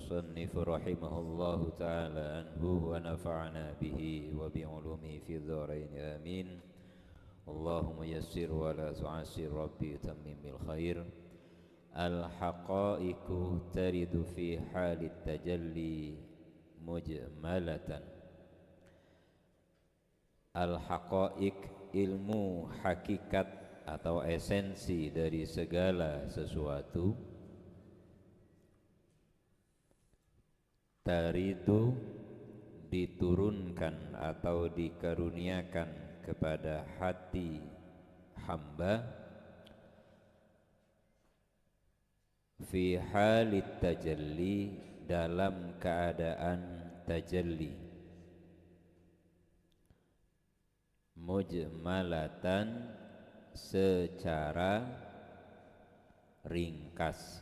المصنف رحمه الله تعالى عنه ونفعنا به وبعلومه في الدارين آمين. اللهم يسر ولا تعسر ربي تمم بالخير. الحقائق ترد في حال التجلي مجملة. Al-haqa'iq, ilmu hakikat atau esensi dari segala sesuatu, taridu, diturunkan atau dikaruniakan kepada hati hamba fi halit tajalli, dalam keadaan tajalli, mujmalatan, secara ringkas.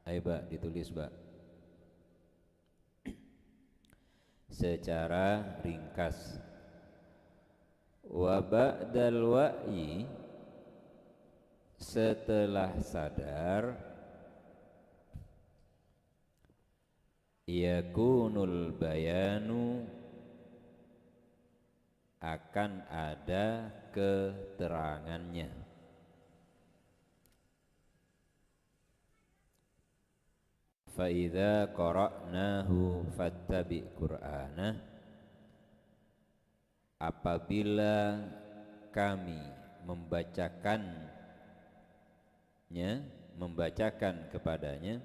Ayo Mbak, ditulis Mbak. Secara ringkas. Wa ba'dal wa'yi, setelah sadar, yakunul bayanu, akan ada keterangannya. Fa idza qara'nahu fattabi' qur'anah, apabila kami membacakan kepadanya,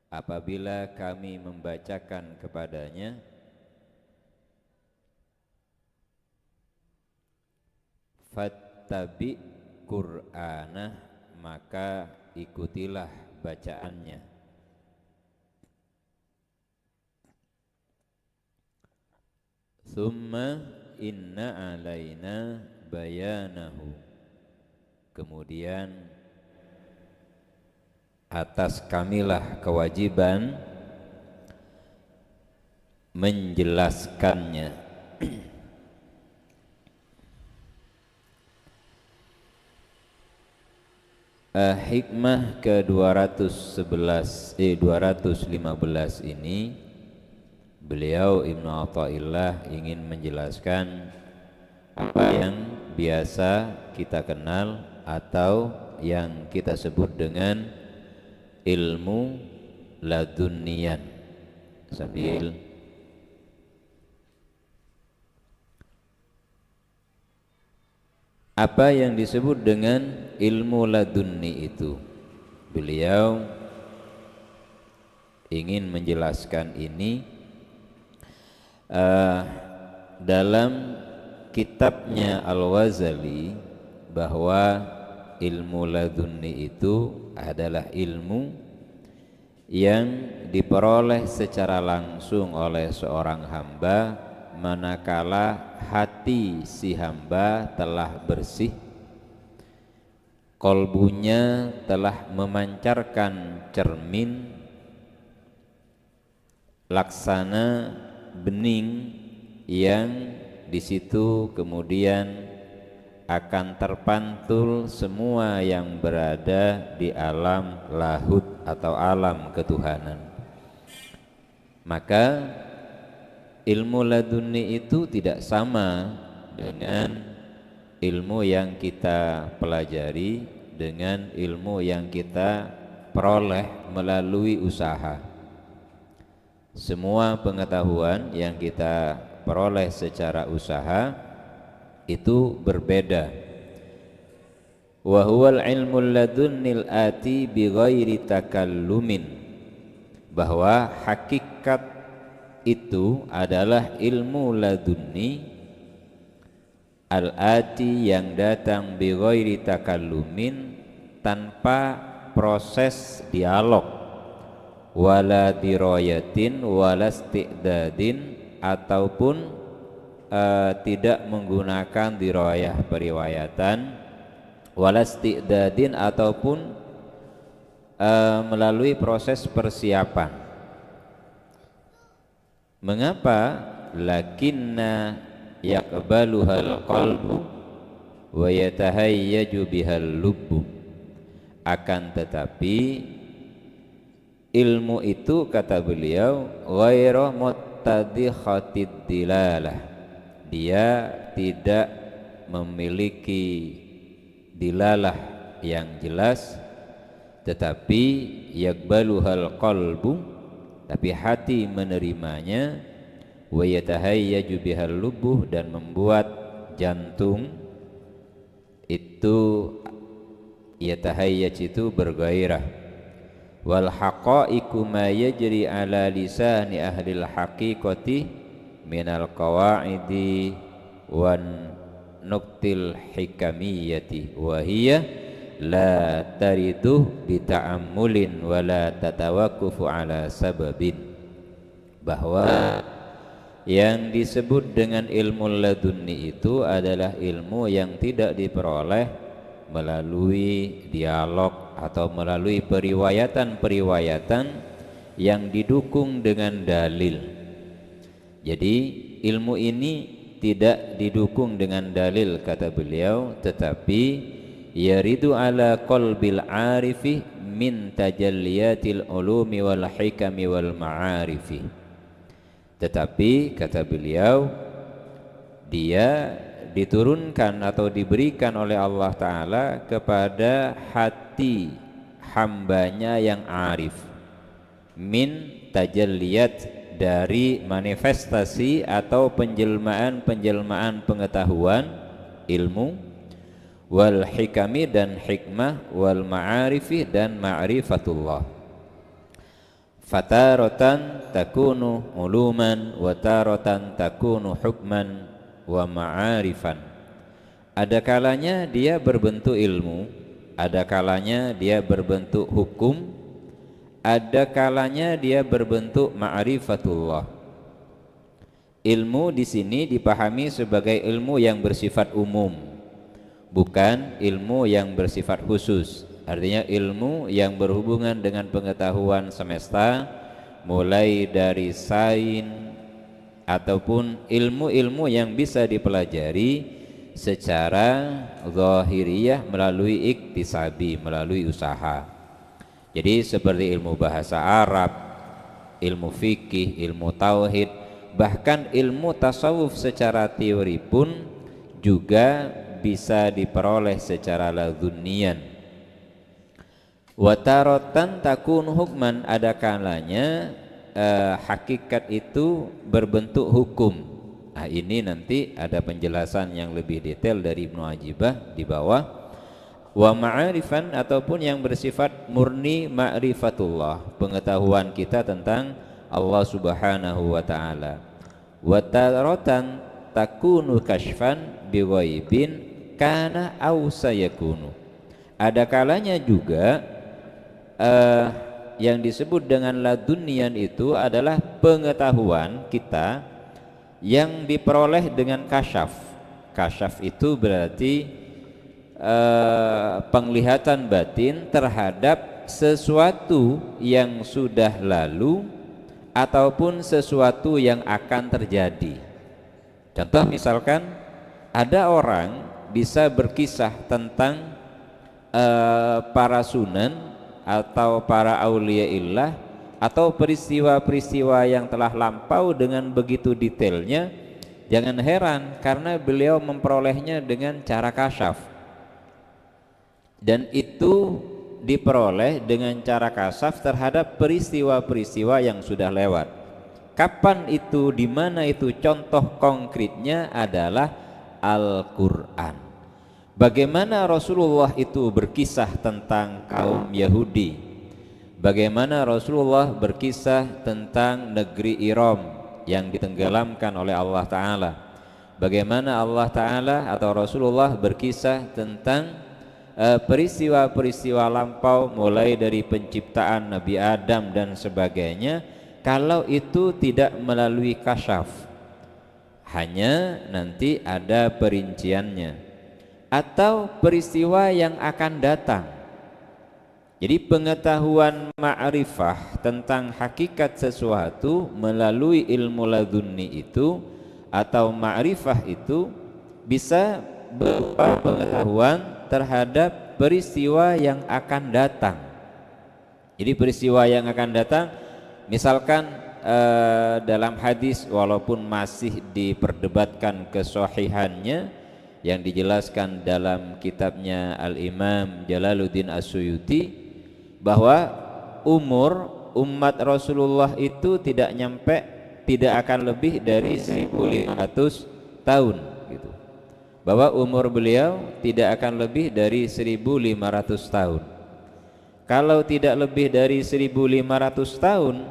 apabila kami membacakan kepadanya, fattabi' qur'anah, maka ikutilah bacaannya. Thumma inna alaina bayanahu, kemudian atas kamilah kewajiban menjelaskannya. Hikmah ke-215 ini, beliau Ibnu Athaillah ingin menjelaskan apa yang biasa kita kenal atau yang kita sebut dengan ilmu ladunniyan. Sambil apa yang disebut dengan ilmu ladunni itu, beliau ingin menjelaskan ini dalam kitabnya Al-Ghazali, bahwa ilmu ladunni itu adalah ilmu yang diperoleh secara langsung oleh seorang hamba manakala hati si hamba telah bersih, kolbunya telah memancarkan cermin laksana bening, yang di situ kemudian akan terpantul semua yang berada di alam lahut atau alam ketuhanan. Maka ilmu ladunni itu tidak sama dengan ilmu yang kita pelajari, dengan ilmu yang kita peroleh melalui usaha. Semua pengetahuan yang kita peroleh secara usaha itu berbeda. Wa huwal ilmul ladunnil ati bi ghairi takallumin, bahwa hakikat itu adalah ilmu ladunni al-ati, yang datang bi ghairi takallumin, tanpa proses dialog, wala dirayatin wala isti'dadin, ataupun tidak menggunakan dirayah periwayatan, wala isti'dadin, ataupun melalui proses persiapan. Mengapa? Lakinna yaqbaluhal qalbu wa yatahayyaju bihal lubbu, akan tetapi ilmu itu kata beliau ghairu muttadikhatid dilalah, dia tidak memiliki dilalah yang jelas, tetapi yaqbaluhal qalbu, tapi hati menerimanya, wa yatahayyaju bihal lubuh, dan membuat jantung itu yatahayyaj itu bergairah. Wal haqaiqu ma yajri ala lisani ahlil haqiqati minal qawaidi wan nuktil hikamiyati wa hiya la taridu bita'ammulin wa la tatawakkufu ala sababin, bahwa yang disebut dengan ilmu ladunni itu adalah ilmu yang tidak diperoleh melalui dialog atau melalui periwayatan-periwayatan yang didukung dengan dalil. Jadi ilmu ini tidak didukung dengan dalil kata beliau, tetapi yaridu ala qalbil arifi min tajalliyatil ulumi wal hikami wal ma'arifi. Tetapi kata beliau, dia diturunkan atau diberikan oleh Allah Ta'ala kepada hati hambanya yang arif, min tajalliyat, dari manifestasi atau penjelmaan pengetahuan ilmu, wal hikami, dan hikmah, wal ma'arifi, dan ma'rifatullah. Fataratan takunu uluman wa taratan takunu hukman wa ma'arifan. Ada kalanya dia berbentuk ilmu, ada kalanya dia berbentuk hukum, ada kalanya dia berbentuk ma'rifatullah. Ilmu di sini dipahami sebagai ilmu yang bersifat umum, bukan ilmu yang bersifat khusus. Artinya ilmu yang berhubungan dengan pengetahuan semesta, mulai dari sains ataupun ilmu-ilmu yang bisa dipelajari secara zahiriyah melalui iktisabi, melalui usaha. Jadi seperti ilmu bahasa Arab, ilmu fikih, ilmu tauhid, bahkan ilmu tasawuf secara teori pun juga bisa diperoleh secara ladunian. Wataratan takun hukman, ada kalanya hakikat itu berbentuk hukum. Nah, ini nanti ada penjelasan yang lebih detail dari Ibnu Ajibah di bawah. Wa ma'arifan, ataupun yang bersifat murni ma'rifatullah, pengetahuan kita tentang Allah Subhanahu wa ta'ala. Wataratan takunu kashfan bighaibin kana aw sayakunu. Ada kalanya juga yang disebut dengan ladunian itu adalah pengetahuan kita yang diperoleh dengan kasyaf. Kasyaf itu berarti penglihatan batin terhadap sesuatu yang sudah lalu ataupun sesuatu yang akan terjadi. Contoh misalkan ada orang bisa berkisah tentang para sunan atau para auliaillah atau peristiwa-peristiwa yang telah lampau dengan begitu detailnya. Jangan heran karena beliau memperolehnya dengan cara kasyaf, dan itu diperoleh dengan cara kasyaf terhadap peristiwa-peristiwa yang sudah lewat. Kapan itu, di mana itu? Contoh konkretnya adalah Al-Quran. Bagaimana Rasulullah itu berkisah tentang kaum Yahudi, bagaimana Rasulullah berkisah tentang negeri Iram yang ditenggelamkan oleh Allah Ta'ala, bagaimana Allah Ta'ala atau Rasulullah berkisah tentang peristiwa-peristiwa lampau mulai dari penciptaan Nabi Adam dan sebagainya. Kalau itu tidak melalui kasyaf, hanya nanti ada perinciannya, atau peristiwa yang akan datang. Jadi pengetahuan ma'rifah tentang hakikat sesuatu melalui ilmu ladunni itu atau ma'rifah itu bisa berupa pengetahuan terhadap peristiwa yang akan datang. Jadi peristiwa yang akan datang, misalkan dalam hadis walaupun masih diperdebatkan kesahihannya, yang dijelaskan dalam kitabnya Al-Imam Jalaluddin As-Suyuti, bahwa umur umat Rasulullah itu tidak akan lebih dari 1500 tahun gitu. Bahwa umur beliau tidak akan lebih dari 1500 tahun. Kalau tidak lebih dari 1500 tahun,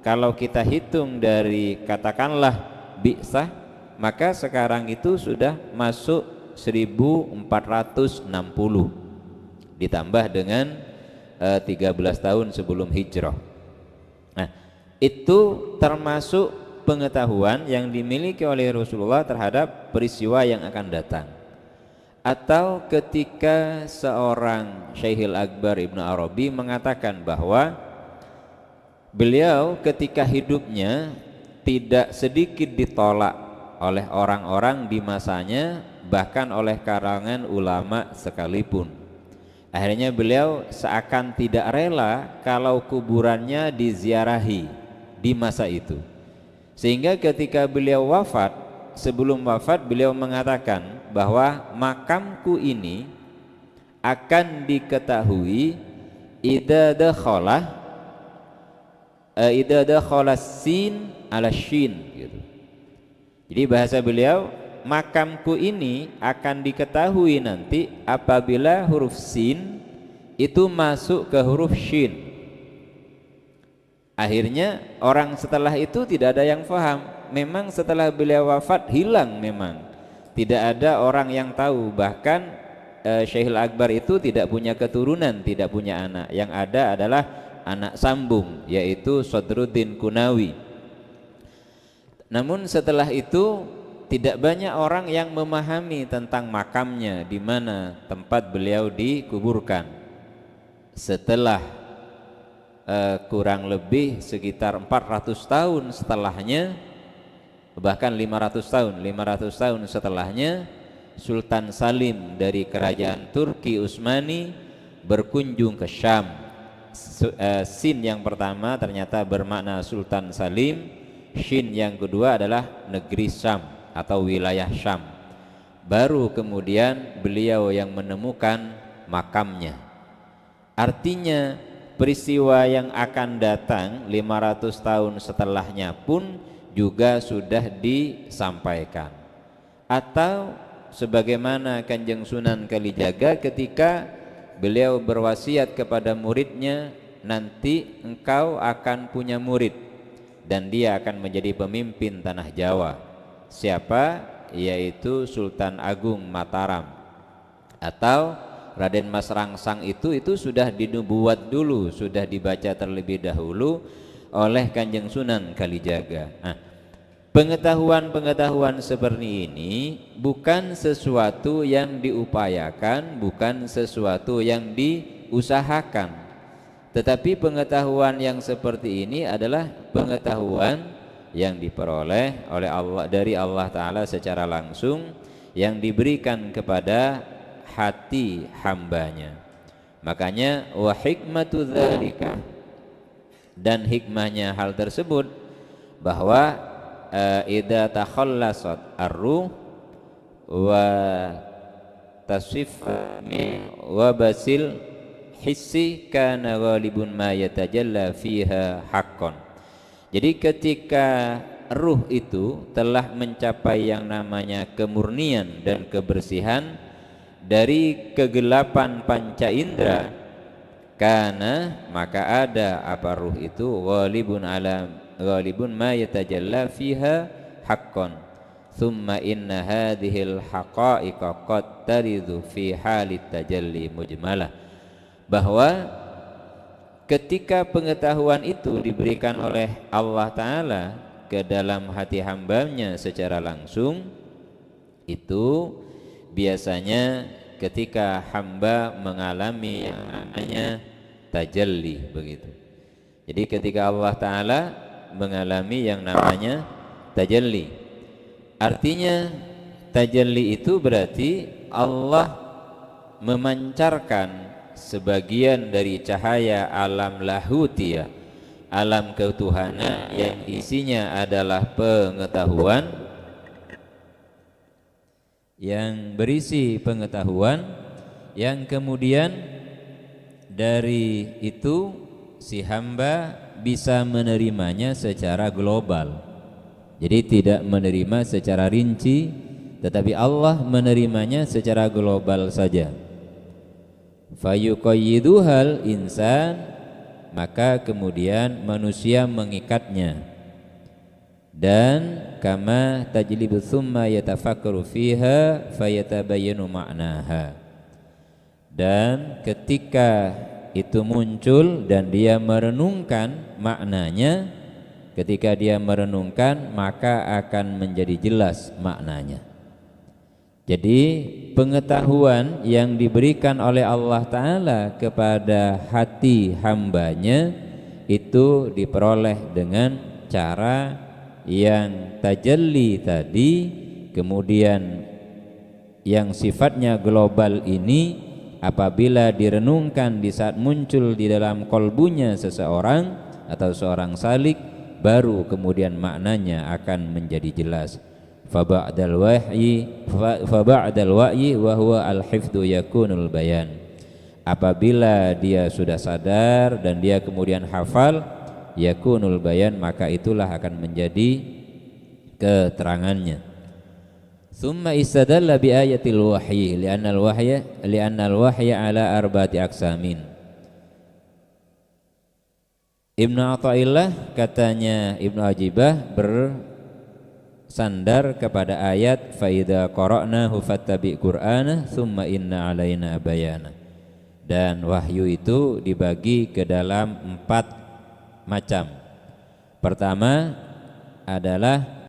kalau kita hitung dari katakanlah bi'sah, maka sekarang itu sudah masuk 1460 ditambah dengan 13 tahun sebelum hijrah. Nah, itu termasuk pengetahuan yang dimiliki oleh Rasulullah terhadap peristiwa yang akan datang. Atau ketika seorang Syekhul Akbar Ibnu Arabi mengatakan bahwa beliau ketika hidupnya tidak sedikit ditolak oleh orang-orang di masanya, bahkan oleh kalangan ulama sekalipun. Akhirnya beliau seakan tidak rela kalau kuburannya diziarahi di masa itu. Sehingga ketika beliau wafat, sebelum wafat beliau mengatakan bahwa makamku ini akan diketahui idza dakhala sin ala shin gitu. Jadi bahasa beliau, makamku ini akan diketahui nanti apabila huruf sin itu masuk ke huruf shin. Akhirnya orang setelah itu tidak ada yang faham. Memang setelah beliau wafat hilang, memang tidak ada orang yang tahu. Bahkan Syekhul Akbar itu tidak punya keturunan, tidak punya anak. Yang ada adalah anak sambung, yaitu Sadruddin Kunawi. Namun setelah itu tidak banyak orang yang memahami tentang makamnya, di mana tempat beliau dikuburkan. Setelah kurang lebih sekitar 400 tahun setelahnya, bahkan 500 tahun setelahnya, Sultan Salim dari kerajaan Turki Utsmani berkunjung ke Syam. Sin yang pertama ternyata bermakna Sultan Salim, shin yang kedua adalah negeri Syam atau wilayah Syam. Baru kemudian beliau yang menemukan makamnya. Artinya peristiwa yang akan datang 500 tahun setelahnya pun juga sudah disampaikan. Atau sebagaimana Kanjeng Sunan Kalijaga ketika beliau berwasiat kepada muridnya, nanti engkau akan punya murid dan dia akan menjadi pemimpin tanah Jawa. Siapa? Yaitu Sultan Agung Mataram. Atau Raden Mas Rangsang itu sudah dinubuat dulu, sudah dibaca terlebih dahulu oleh Kanjeng Sunan Kalijaga. Nah, pengetahuan seperti ini bukan sesuatu yang diupayakan, bukan sesuatu yang diusahakan, tetapi pengetahuan yang seperti ini adalah pengetahuan yang diperoleh oleh Allah, dari Allah Ta'ala secara langsung, yang diberikan kepada hati hambanya. Makanya wa hikmatu dzalika, dan hikmahnya hal tersebut, bahwa idza takhallasat ar-ruh wa tasif wa basil hissi kana ghalibun ma yatajalla fiha haqqan. Jadi ketika ruh itu telah mencapai yang namanya kemurnian dan kebersihan dari kegelapan panca indera, karena maka ada apa ruh itu ghalibun ma yatajalla fiha haqqan thumma inna hadhil haqa'iqa qad taridu fi halit tajalli mujmalah, bahwa ketika pengetahuan itu diberikan oleh Allah Ta'ala ke dalam hati hambanya secara langsung, itu biasanya ketika hamba mengalami yang namanya tajalli, begitu. Jadi ketika Allah Ta'ala mengalami yang namanya tajalli, artinya tajalli itu berarti Allah memancarkan sebagian dari cahaya alam lahutia, alam ketuhanan yang isinya adalah pengetahuan, yang berisi pengetahuan, yang kemudian dari itu si hamba bisa menerimanya secara global. Jadi tidak menerima secara rinci, tetapi Allah menerimanya secara global saja. Fayuqayyiduhal insan, maka kemudian manusia mengikatnya. Dan kama tajlibu thumma yatafakkaru fiha fayatabayyanu ma'naha. Dan ketika itu muncul dan dia merenungkan maknanya, ketika dia merenungkan maka akan menjadi jelas maknanya. Jadi pengetahuan yang diberikan oleh Allah Ta'ala kepada hati hambanya itu diperoleh dengan cara yang tajalli tadi, kemudian yang sifatnya global ini apabila direnungkan di saat muncul di dalam kolbunya seseorang atau seorang salik, baru kemudian maknanya akan menjadi jelas. Faba'dal wahyi wa huwa al-hifdzu yakunul bayan. Apabila dia sudah sadar dan dia kemudian hafal, yakunul bayan, maka itulah akan menjadi keterangannya. Thumma istadalla bi ayatil wahyi li'anna al-wahya ala arba'ati aqsamin. Ibnu Athaillah, katanya Ibnu Ajibah, bersandar kepada ayat fa idza qara'nahu fattabi' qur'ana thumma inna 'alaina bayana. Dan wahyu itu dibagi ke dalam 4 macam. Pertama adalah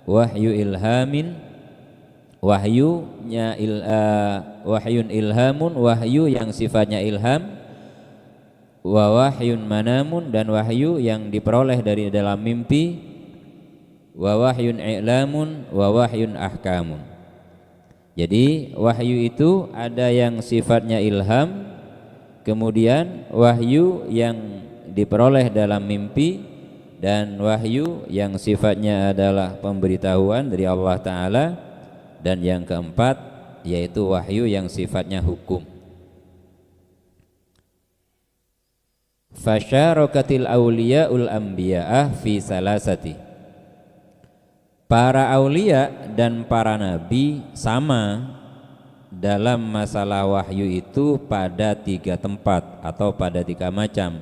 wahyu ilhamin, wahyun ilhamun, wahyu yang sifatnya ilham, wa wahyun manamun, dan wahyu yang diperoleh dari dalam mimpi, wa wahyun i'lamun, wa wahyun ahkamun. Jadi wahyu itu ada yang sifatnya ilham, kemudian wahyu yang diperoleh dalam mimpi, dan wahyu yang sifatnya adalah pemberitahuan dari Allah Ta'ala, dan yang keempat yaitu wahyu yang sifatnya hukum. Fasyarakatil awliya'ul anbiya'ah fi salasati. Para aulia dan para nabi sama dalam masalah wahyu itu pada 3 tempat atau pada 3 macam.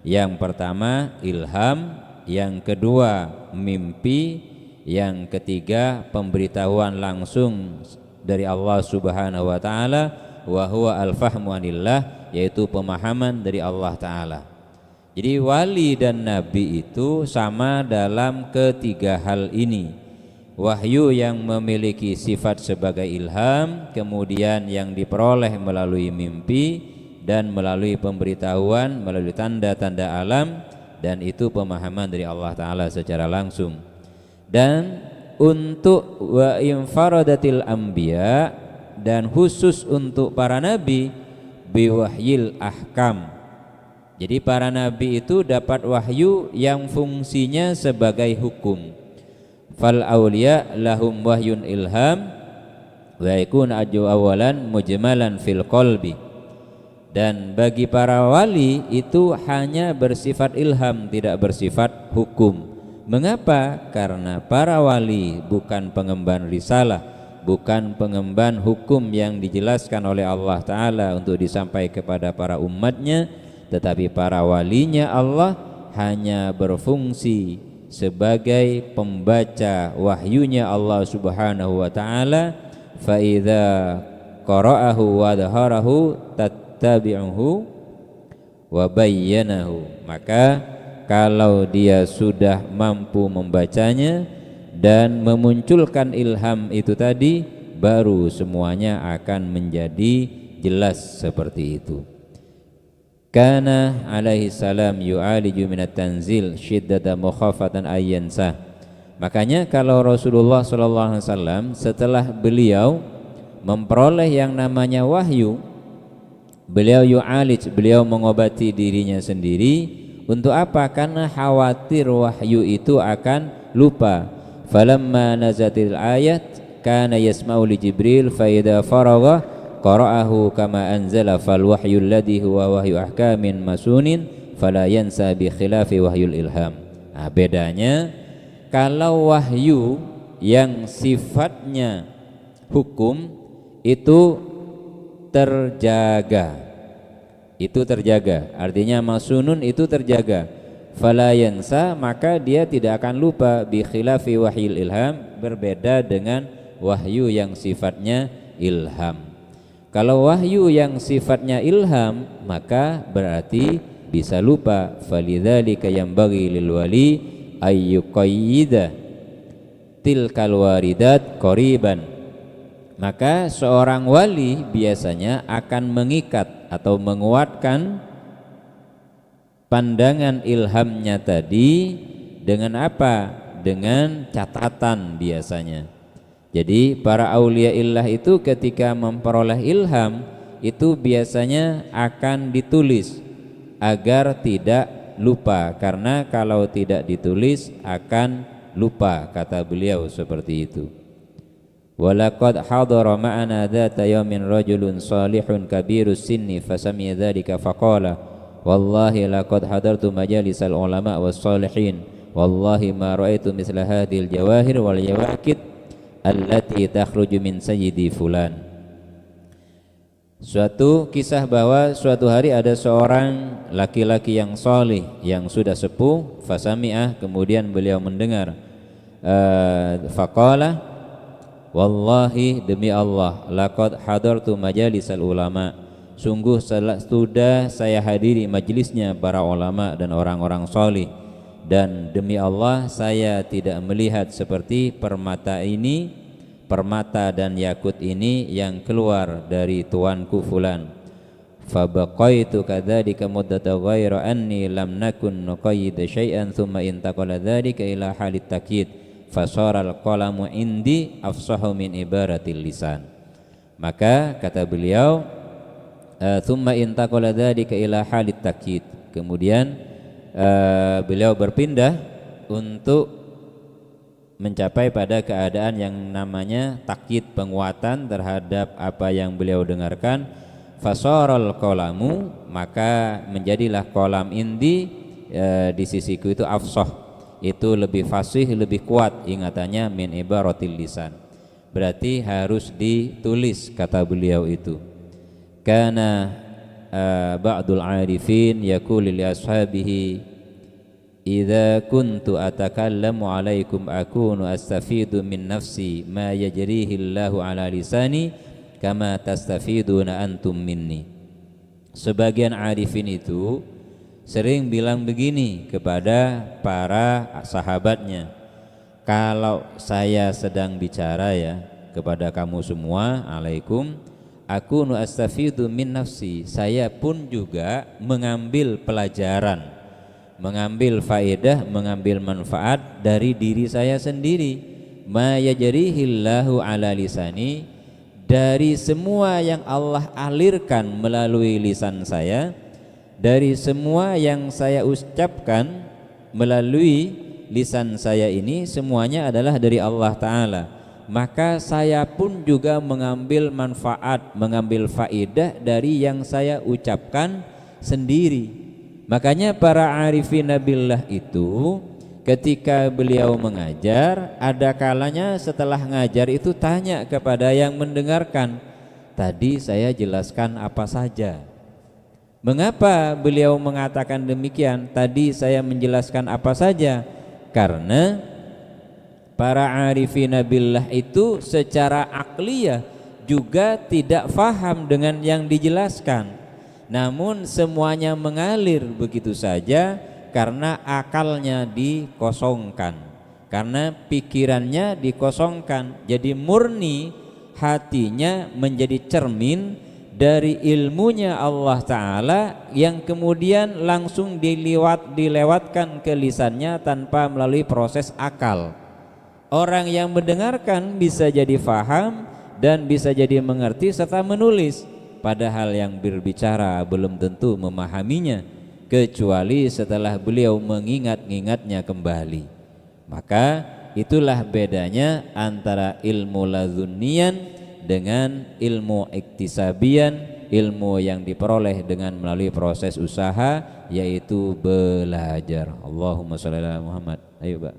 Yang pertama ilham, yang kedua mimpi, yang ketiga pemberitahuan langsung dari Allah Subhanahu wa taala, wa huwa al-fahmu anillah, yaitu pemahaman dari Allah Ta'ala. Jadi wali dan nabi itu sama dalam ketiga hal ini. Wahyu yang memiliki sifat sebagai ilham, kemudian yang diperoleh melalui mimpi dan melalui pemberitahuan, melalui tanda-tanda alam, dan itu pemahaman dari Allah Ta'ala secara langsung. Dan untuk wa infaradatil anbiya, dan khusus untuk para nabi, biwahyil ahkam. Jadi para nabi itu dapat wahyu yang fungsinya sebagai hukum. Fal awliya lahum wahyun ilham wa yakun aju awalan mujmalan fil qalbi. Dan bagi para wali itu hanya bersifat ilham, tidak bersifat hukum. Mengapa? Karena para wali bukan pengemban risalah, bukan pengemban hukum yang dijelaskan oleh Allah Ta'ala untuk disampaikan kepada para umatnya, tetapi para walinya Allah hanya berfungsi sebagai pembaca wahyunya Allah Subhanahu wa Ta'ala. Fa idza qara'ahu wa dhaharahu tattabi'uhu wa bayyanahu. Maka kalau dia sudah mampu membacanya dan memunculkan ilham itu tadi, baru semuanya akan menjadi jelas seperti itu. Kana alaihi salam yu'aliju minat tanzil syiddata mukhafatan ayyansah. Makanya kalau Rasulullah SAW setelah beliau memperoleh yang namanya wahyu, Beliau yu'alij, beliau mengobati dirinya sendiri. Untuk apa? Karena khawatir wahyu itu akan lupa. Falamma nazatil ayat kana yasma'u li Jibril fa idza faragha qara'ahu kama anzala fal wahyu alladhi huwa wahyu ahkamin masunin fala yansa bi khilafi wahyul ilham. Nah, bedanya kalau wahyu yang sifatnya hukum itu terjaga, artinya masunun itu terjaga. Fala yansa, maka dia tidak akan lupa. Bi khilafi wahyil ilham, berbeda dengan wahyu yang sifatnya ilham. Kalau wahyu yang sifatnya ilham, maka berarti bisa lupa. Falidzalika yanbaghi lil wali ayyuqayyida tilkal waridat qariban. Maka seorang wali biasanya akan mengikat atau menguatkan pandangan ilhamnya tadi dengan apa? Dengan catatan biasanya. Jadi para aulia illah itu ketika memperoleh ilham itu biasanya akan ditulis agar tidak lupa, karena kalau tidak ditulis akan lupa, kata beliau seperti itu. Walaqad hadara ma'ana dhata yawmin rajulun salihun kabirus sinni fasami'a dzalika faqala wallahi laqad hadartu majalisal ulama was salihin wallahi ma ra'aitu mithla hadhil jawahir wal yawaqit allati takhruju min sayyidi fulan. Suatu kisah bahwa suatu hari ada seorang laki-laki yang salih yang sudah sepuh, fasami'ah, kemudian beliau mendengar, faqala wallahi, demi Allah, laqad hadartu majalisal ulama, sungguh sudah saya hadiri majelisnya para ulama dan orang-orang salih, dan demi Allah saya tidak melihat seperti permata ini, permata dan yakut ini yang keluar dari tuanku fulan. Fabaqaitu kadzalika muddata ghaira anni lam nakun nuqayyid syai'an thumma intaqala dzalika ila halit takyid fasaral qalamu indi afsahu min ibaratil lisan. Maka kata beliau, thumma intaqala dzalika ila halit takyid, kemudian beliau berpindah untuk mencapai pada keadaan yang namanya takyid, penguatan terhadap apa yang beliau dengarkan. Fasaral qalamu, maka menjadilah kolam indi di sisiku itu afsah, itu lebih fasih, lebih kuat ingatannya, min ibaratil lisan, berarti harus ditulis, kata beliau itu. Kana ba'dul arifin yaqulu li ashabihi idza kuntu atakallamu alaikum akunu astafidu min nafsi ma yajrihi Allahu ala lisani kama tastafiduna antum minni. Sebagian arifin itu sering bilang begini kepada para sahabatnya, kalau saya sedang bicara ya kepada kamu semua, alaikum, aku nu astafidu min nafsi, saya pun juga mengambil pelajaran, mengambil faedah, mengambil manfaat dari diri saya sendiri. Ma yajrihillahu ala lisani, dari semua yang Allah alirkan melalui lisan saya, dari semua yang saya ucapkan melalui lisan saya ini, semuanya adalah dari Allah Ta'ala. Maka saya pun juga mengambil manfaat, mengambil faedah dari yang saya ucapkan sendiri. Makanya para arifin billah itu ketika beliau mengajar, ada kalanya setelah ngajar itu tanya kepada yang mendengarkan, tadi saya jelaskan apa saja? Mengapa beliau mengatakan demikian? Tadi saya menjelaskan apa saja? Karena para arifin billah itu secara akliyah juga tidak faham dengan yang dijelaskan, namun semuanya mengalir begitu saja karena akalnya dikosongkan, karena pikirannya dikosongkan. Jadi murni hatinya menjadi cermin dari ilmunya Allah Ta'ala yang kemudian langsung dilewatkan ke lisannya tanpa melalui proses akal. Orang yang mendengarkan bisa jadi faham dan bisa jadi mengerti serta menulis, padahal yang berbicara belum tentu memahaminya kecuali setelah beliau mengingat-ingatnya kembali. Maka itulah bedanya antara ilmu ladunnian dengan ilmu iktisabian, ilmu yang diperoleh dengan melalui proses usaha, yaitu belajar. Allahumma shalli ala Muhammad. Ayo, Pak.